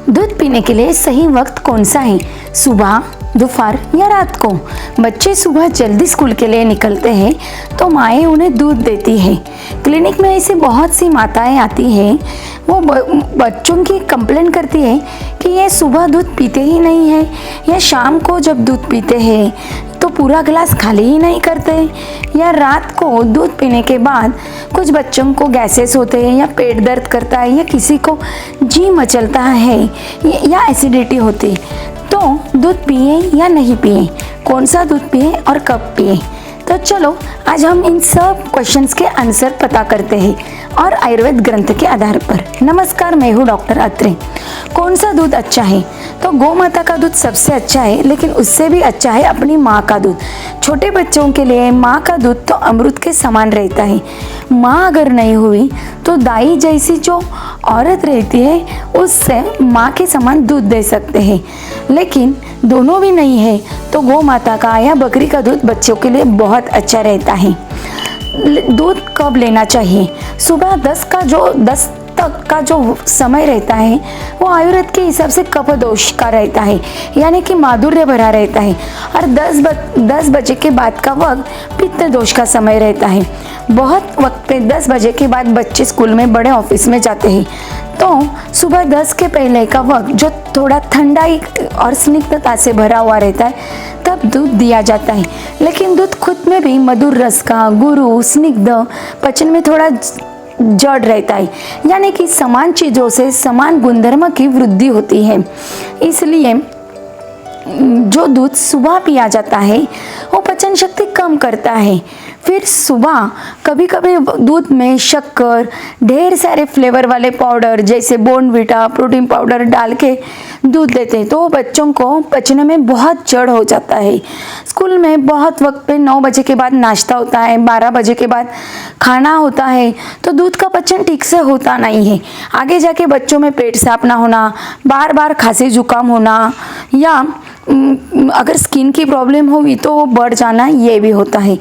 दूध पीने के लिए सही वक्त कौन सा है? सुबह, दोपहर या रात को? बच्चे सुबह जल्दी स्कूल के लिए निकलते हैं तो माएँ उन्हें दूध देती है। क्लिनिक में ऐसी बहुत सी माताएं आती हैं, वो बच्चों की कंप्लेंट करती है कि ये सुबह दूध पीते ही नहीं है या शाम को जब दूध पीते हैं तो पूरा गिलास खाली ही नहीं करते, या रात को दूध पीने के बाद कुछ बच्चों को गैसेस होते हैं या पेट दर्द करता है या किसी को जी मचलता है या एसिडिटी होती है। तो दूध पिए या नहीं पिए, कौन सा दूध पिए और कब पिए? तो चलो आज हम इन सब क्वेश्चंस के आंसर पता करते हैं और आयुर्वेद ग्रंथ के आधार पर। नमस्कार, मैं हूँ डॉक्टर अत्रे। कौन सा दूध अच्छा है? तो गौ माता का दूध सबसे अच्छा है, लेकिन उससे भी अच्छा है अपनी माँ का दूध। छोटे बच्चों के लिए माँ का दूध तो अमृत के समान रहता है। माँ अगर नहीं हुई तो दाई जैसी जो औरत रहती है उससे माँ के समान दूध दे सकते हैं, लेकिन दोनों भी नहीं है तो गौ माता का या बकरी का दूध बच्चों के लिए बहुत अच्छा रहता है। दूध कब लेना चाहिए? सुबह 10 तक का जो समय रहता है वो आयुर्वेद के हिसाब से कफ दोष का रहता है, यानी कि माधुर्य भरा रहता है, और 10 बजे के बाद का वक्त पित्त दोष का समय रहता है। बहुत वक्त पे 10 बजे के बाद बच्चे स्कूल में, बड़े ऑफिस में जाते हैं, तो सुबह 10 के पहले का वक्त जो थोड़ा ठंडाई और स्निग्धता से भरा हुआ रहता है तब दूध दिया जाता है। लेकिन दूध खुद में भी मधुर रस का, गुरु, स्निग्ध, पचन में थोड़ा जड़ रहता है, यानी कि समान चीज़ों से समान गुणधर्म की वृद्धि होती है। इसलिए जो दूध सुबह पिया जाता है वो पचन शक्ति कम करता है। फिर सुबह कभी कभी दूध में शक्कर, ढेर सारे फ्लेवर वाले पाउडर जैसे बोर्नवीटा, प्रोटीन पाउडर डाल के दूध देते हैं तो बच्चों को पचने में बहुत जड़ हो जाता है। स्कूल में बहुत वक्त पे 9 बजे के बाद नाश्ता होता है, 12 बजे के बाद खाना होता है, तो दूध का पचन ठीक से होता नहीं है। आगे जाके बच्चों में पेट साफ ना होना, बार बार खांसी जुकाम होना, या अगर स्किन की प्रॉब्लम होगी तो वो बढ़ जाना, ये भी होता है।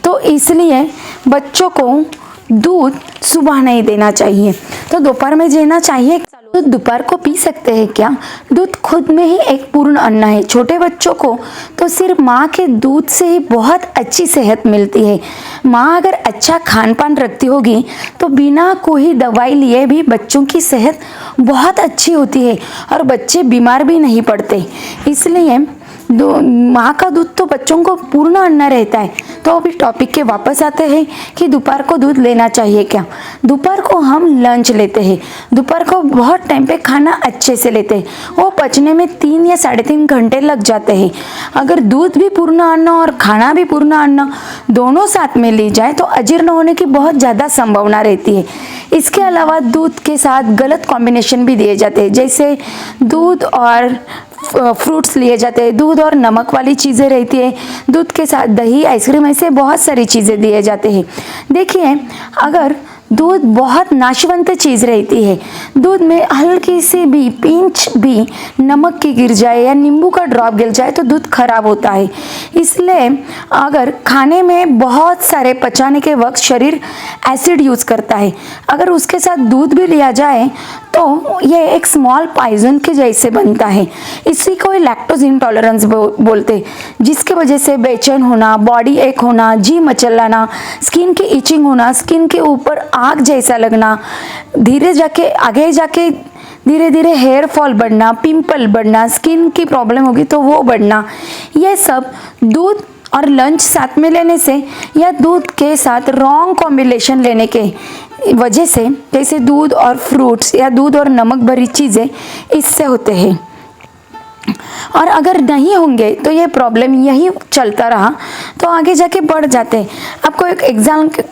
तो इसलिए बच्चों को दूध सुबह नहीं देना चाहिए, तो दोपहर में देना चाहिए। तो दोपहर को पी सकते हैं क्या? दूध खुद में ही एक पूर्ण अन्न है। छोटे बच्चों को तो सिर्फ माँ के दूध से ही बहुत अच्छी सेहत मिलती है। माँ अगर अच्छा खान पान रखती होगी तो बिना कोई दवाई लिए भी बच्चों की सेहत बहुत अच्छी होती है और बच्चे बीमार भी नहीं पड़ते। इसलिए माँ का दूध तो बच्चों को पूर्ण अन्न रहता है। तो अभी टॉपिक के वापस आते हैं कि दोपहर को दूध लेना चाहिए क्या? दोपहर को हम लंच लेते हैं, दोपहर को बहुत टाइम पे खाना अच्छे से लेते हैं, वो पचने में 3 या 3.5 घंटे लग जाते हैं। अगर दूध भी पूर्ण अन्न और खाना भी पूर्ण अन्न दोनों साथ में ली जाए तो अजीर्ण होने की बहुत ज़्यादा संभावना रहती है। इसके अलावा दूध के साथ गलत कॉम्बिनेशन भी दिए जाते हैं, जैसे दूध और फ्रूट्स लिए जाते हैं, दूध और नमक वाली चीज़ें रहती है, दूध के साथ दही, आइसक्रीम, ऐसे बहुत सारी चीज़ें दिए जाते हैं। देखिए, अगर दूध बहुत नाशवंत चीज़ रहती है, दूध में हल्की सी भी पिंच भी नमक की गिर जाए या नींबू का ड्रॉप गिर जाए तो दूध खराब होता है। इसलिए अगर खाने में बहुत सारे पचाने के वक्त शरीर एसिड यूज़ करता है, अगर उसके साथ दूध भी लिया जाए तो ये एक स्मॉल पॉइजन के जैसे बनता है। इसी को लैक्टोज इंटॉलरेंस बोलते, जिसके वजह से बेचैन होना, बॉडी एक होना, जी मचलाना, स्किन की इचिंग होना, स्किन के ऊपर आग जैसा लगना, आगे जाके धीरे धीरे हेयर फॉल बढ़ना, पिंपल बढ़ना, स्किन की प्रॉब्लम होगी तो वो बढ़ना, ये सब दूध और लंच साथ में लेने से या दूध के साथ रॉन्ग कॉम्बिनेशन लेने के वजह से, जैसे दूध और फ्रूट्स या दूध और नमक भरी चीज़ें, इससे होते हैं। और अगर नहीं होंगे तो ये प्रॉब्लम यही चलता रहा तो आगे जाके बढ़ जाते हैं। आपको एक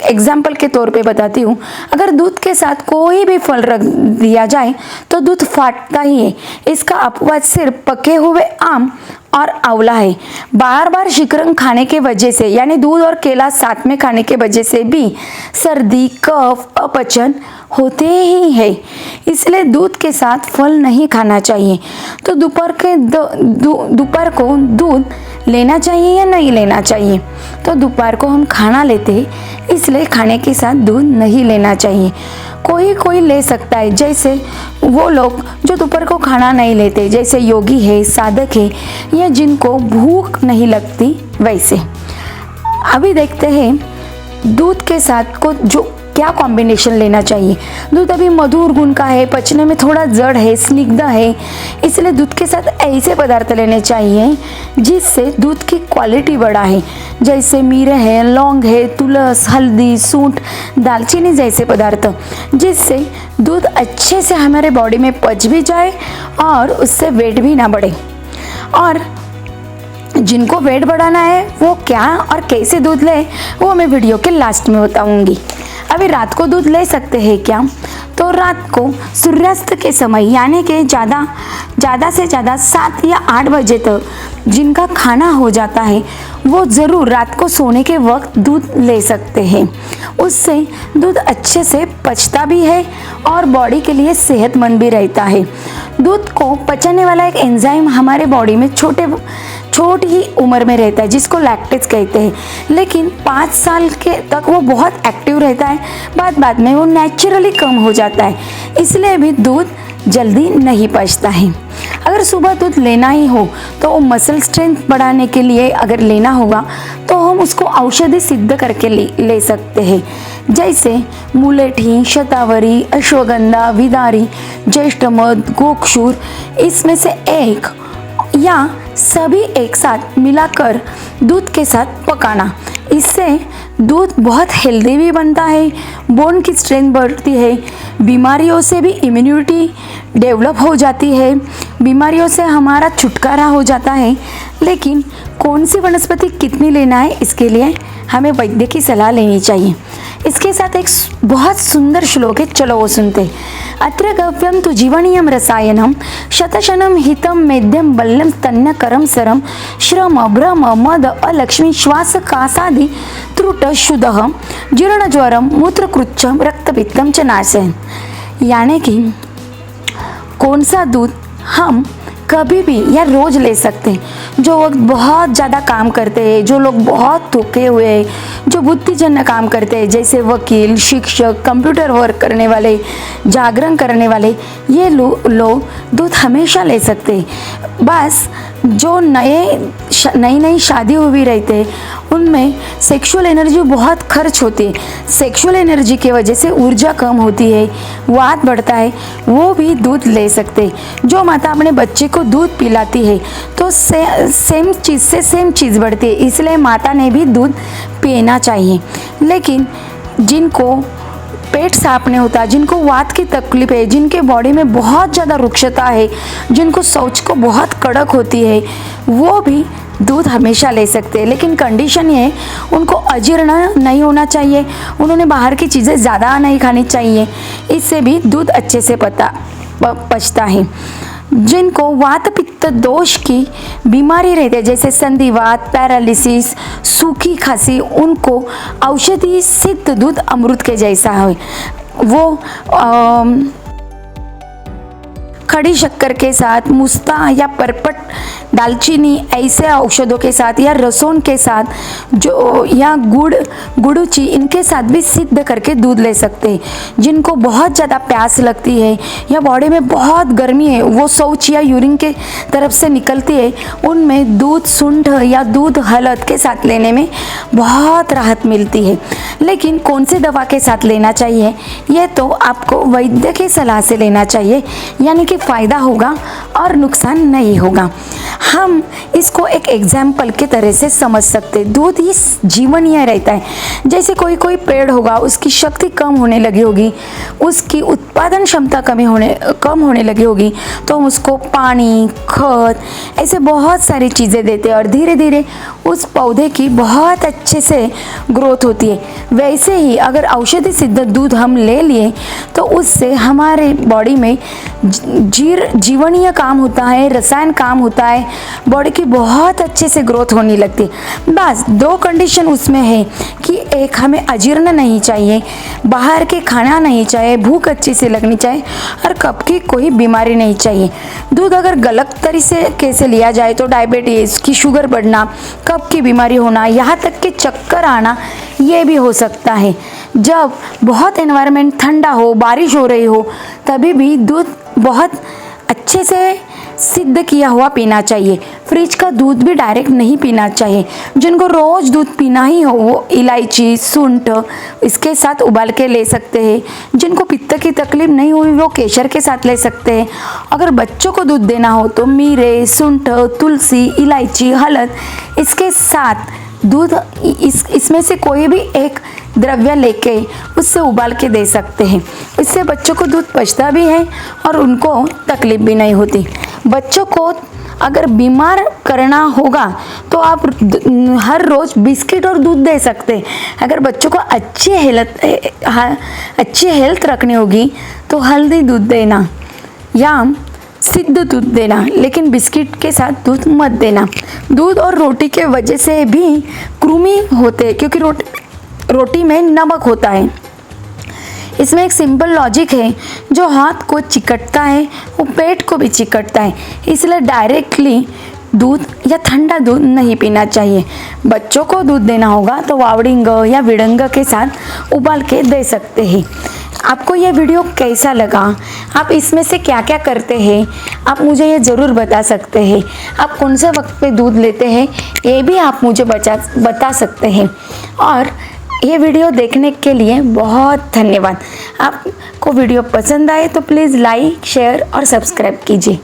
एग्जाम्पल के तौर पे बताती हूँ। अगर दूध के साथ कोई भी फल रख दिया जाए तो दूध फाटता ही है। इसका अपवाद सिर्फ पके हुए आम और आंवला है। बार बार शिकरंग खाने के वजह से, यानी दूध और केला साथ में खाने के वजह से भी सर्दी, कफ, अपचन होते ही है। इसलिए दूध के साथ फल नहीं खाना चाहिए। तो दोपहर को दूध लेना चाहिए या नहीं लेना चाहिए? तो दोपहर को हम खाना लेते हैं, इसलिए खाने के साथ दूध नहीं लेना चाहिए। कोई कोई ले सकता है, जैसे वो लोग जो दोपहर को खाना नहीं लेते, जैसे योगी है, साधक है, या जिनको भूख नहीं लगती वैसे। अभी देखते हैं दूध के साथ को जो क्या कॉम्बिनेशन लेना चाहिए। दूध अभी मधुर गुण का है, पचने में थोड़ा जड़ है, स्निग्ध है, इसलिए दूध के साथ ऐसे पदार्थ लेने चाहिए जिससे दूध की क्वालिटी बढ़ा है, जैसे मीरे है, लौंग है, तुलस, हल्दी, सूंठ, दालचीनी जैसे पदार्थ, जिससे दूध अच्छे से हमारे बॉडी में पच भी जाए और उससे वेट भी ना बढ़े। और जिनको वेट बढ़ाना है वो क्या और कैसे दूध ले वो मैं वीडियो के लास्ट में बताऊंगी। अभी रात को दूध ले सकते हैं क्या? तो रात को सूर्यास्त के समय यानी कि ज़्यादा से ज़्यादा 7 या 8 बजे तक जिनका खाना हो जाता है वो ज़रूर रात को सोने के वक्त दूध ले सकते हैं। उससे दूध अच्छे से पचता भी है और बॉडी के लिए सेहतमंद भी रहता है। दूध को पचाने वाला एक एंजाइम हमारे बॉडी में छोटी ही उम्र में रहता है जिसको लैक्टेज कहते हैं, लेकिन 5 साल के तक वो बहुत एक्टिव रहता है, बाद में वो नेचुरली कम हो जाता है, इसलिए भी दूध जल्दी नहीं पचता है। अगर सुबह दूध लेना ही हो तो मसल स्ट्रेंथ बढ़ाने के लिए अगर लेना होगा तो हम उसको औषधि सिद्ध करके ले सकते हैं, जैसे मुलेठी, शतावरी, अश्वगंधा, विदारी, ज्येष्ठमध, गोक्षूर, इसमें से एक या सभी एक साथ मिलाकर दूध के साथ पकाना। इससे दूध बहुत हेल्दी भी बनता है, बोन की स्ट्रेंथ बढ़ती है, बीमारियों से भी इम्यूनिटी डेवलप हो जाती है, बीमारियों से हमारा छुटकारा हो जाता है। लेकिन कौन सी वनस्पति कितनी लेना है इसके लिए हमें वैद्य की सलाह लेनी चाहिए। इसके साथ एक बहुत सुंदर श्लोक है, चलो वो सुनते। अत्र गव्यम तु जीवनीयम रसायनम शतशनम हितम मेध्यम बल्लम स्तन्यकरम सरम श्रम भ्रम मद अलक्ष्मी श्वास कासादि त्रुट शुद्धः जीर्णज्वरम मूत्रकृच्छम रक्तपित्तम च नाशयन्। यानी कि कौन सा दूध हम कभी भी या रोज ले सकते हैं। जो वक्त बहुत ज़्यादा काम करते हैं, जो लोग बहुत थके हुए हैं, जो बुद्धिजन्य काम करते हैं, जैसे वकील, शिक्षक, कंप्यूटर वर्क करने वाले, जागरण करने वाले, ये लोग दूध हमेशा ले सकते हैं। बस जो नई शादी हुई रहते हैं उनमें सेक्सुअल एनर्जी बहुत खर्च होती है, सेक्सुअल एनर्जी की वजह से ऊर्जा कम होती है, वात बढ़ता है, वो भी दूध ले सकते हैं। जो माता अपने बच्चे को दूध पिलाती है तो सेम चीज़ बढ़ती है, इसलिए माता ने भी दूध पीना चाहिए। लेकिन जिनको पेट साफ नहीं होता, जिनको वात की तकलीफ है, जिनके बॉडी में बहुत ज़्यादा रुक्षता है, जिनको शौच को बहुत कड़क होती है, वो भी दूध हमेशा ले सकते हैं। लेकिन कंडीशन ये है उनको अजीर्ण नहीं होना चाहिए, उन्होंने बाहर की चीज़ें ज़्यादा नहीं खानी चाहिए, इससे भी दूध अच्छे से पचता है। जिनको वात पित्त दोष की बीमारी रहती है, जैसे संधिवात, पैरालिसिस, सूखी खांसी, उनको औषधि सिद्ध दूध अमृत के जैसा है। वो खड़ी शक्कर के साथ, मुस्ता या परपट, दालचीनी ऐसे औषधों के साथ या रसोन के साथ जो या गुड़ूची, इनके साथ भी सिद्ध करके दूध ले सकते हैं। जिनको बहुत ज़्यादा प्यास लगती है या बॉडी में बहुत गर्मी है, वो शौच या यूरिन के तरफ से निकलती है, उनमें दूध सूंठ या दूध हल्द के साथ लेने में बहुत राहत मिलती है। लेकिन कौन सी दवा के साथ लेना चाहिए ये तो आपको वैद्य की सलाह से लेना चाहिए, यानी कि फ़ायदा होगा और नुकसान नहीं होगा। हम इसको एक एग्जाम्पल के तरह से समझ सकते हैं। दूध ही जीवनीय रहता है। जैसे कोई पेड़ होगा, उसकी शक्ति कम होने लगी होगी, उसकी उत्पादन क्षमता कम होने लगी होगी, तो हम उसको पानी, खाद, ऐसे बहुत सारी चीज़ें देते हैं और धीरे धीरे उस पौधे की बहुत अच्छे से ग्रोथ होती है। वैसे ही अगर औषधि सिद्ध दूध हम ले लिए तो उससे हमारे बॉडी में जीवनीय काम होता है, रसायन काम होता है, बॉडी की बहुत अच्छे से ग्रोथ होने लगती है। बस 2 कंडीशन उसमें है कि एक, हमें अजीर्ण नहीं चाहिए, बाहर के खाना नहीं चाहिए, भूख अच्छी से लगनी चाहिए और कब की कोई बीमारी नहीं चाहिए। दूध अगर गलत तरीके से लिया जाए तो डायबिटीज़ की, शुगर बढ़ना, कब की बीमारी होना, यहाँ तक कि चक्कर आना, ये भी हो सकता है। जब बहुत एनवायरनमेंट ठंडा हो, बारिश हो रही हो, तभी भी दूध बहुत अच्छे से सिद्ध किया हुआ पीना चाहिए। फ्रिज का दूध भी डायरेक्ट नहीं पीना चाहिए। जिनको रोज़ दूध पीना ही हो वो इलायची, सूंठ इसके साथ उबाल के ले सकते हैं। जिनको पित्त की तकलीफ नहीं हुई वो केसर के साथ ले सकते हैं। अगर बच्चों को दूध देना हो तो मीरे, सूंठ, तुलसी, इलायची, हल्द इसके साथ दूध इसमें से कोई भी एक द्रव्य लेके उससे उबाल के दे सकते हैं। इससे बच्चों को दूध पचता भी है और उनको तकलीफ भी नहीं होती। बच्चों को अगर बीमार करना होगा तो आप हर रोज़ बिस्किट और दूध दे सकते हैं। अगर बच्चों को अच्छी हेल्थ रखनी होगी तो हल्दी दूध देना या सिद्ध दूध देना, लेकिन बिस्किट के साथ दूध मत देना। दूध और रोटी के वजह से भी कृमि होते हैं क्योंकि रोटी में नमक होता है। इसमें एक सिंपल लॉजिक है, जो हाथ को चिकटता है वो पेट को भी चिकटता है, इसलिए डायरेक्टली दूध या ठंडा दूध नहीं पीना चाहिए। बच्चों को दूध देना होगा तो वावड़िंग या विड़ंग के साथ उबाल के दे सकते हैं। आपको ये वीडियो कैसा लगा? आप इसमें से क्या क्या करते हैं आप मुझे ये ज़रूर बता सकते हैं। आप कौन से वक्त पे दूध लेते हैं ये भी आप मुझे बता सकते हैं। और ये वीडियो देखने के लिए बहुत धन्यवाद। आपको वीडियो पसंद आए तो प्लीज़ लाइक, शेयर और सब्सक्राइब कीजिए।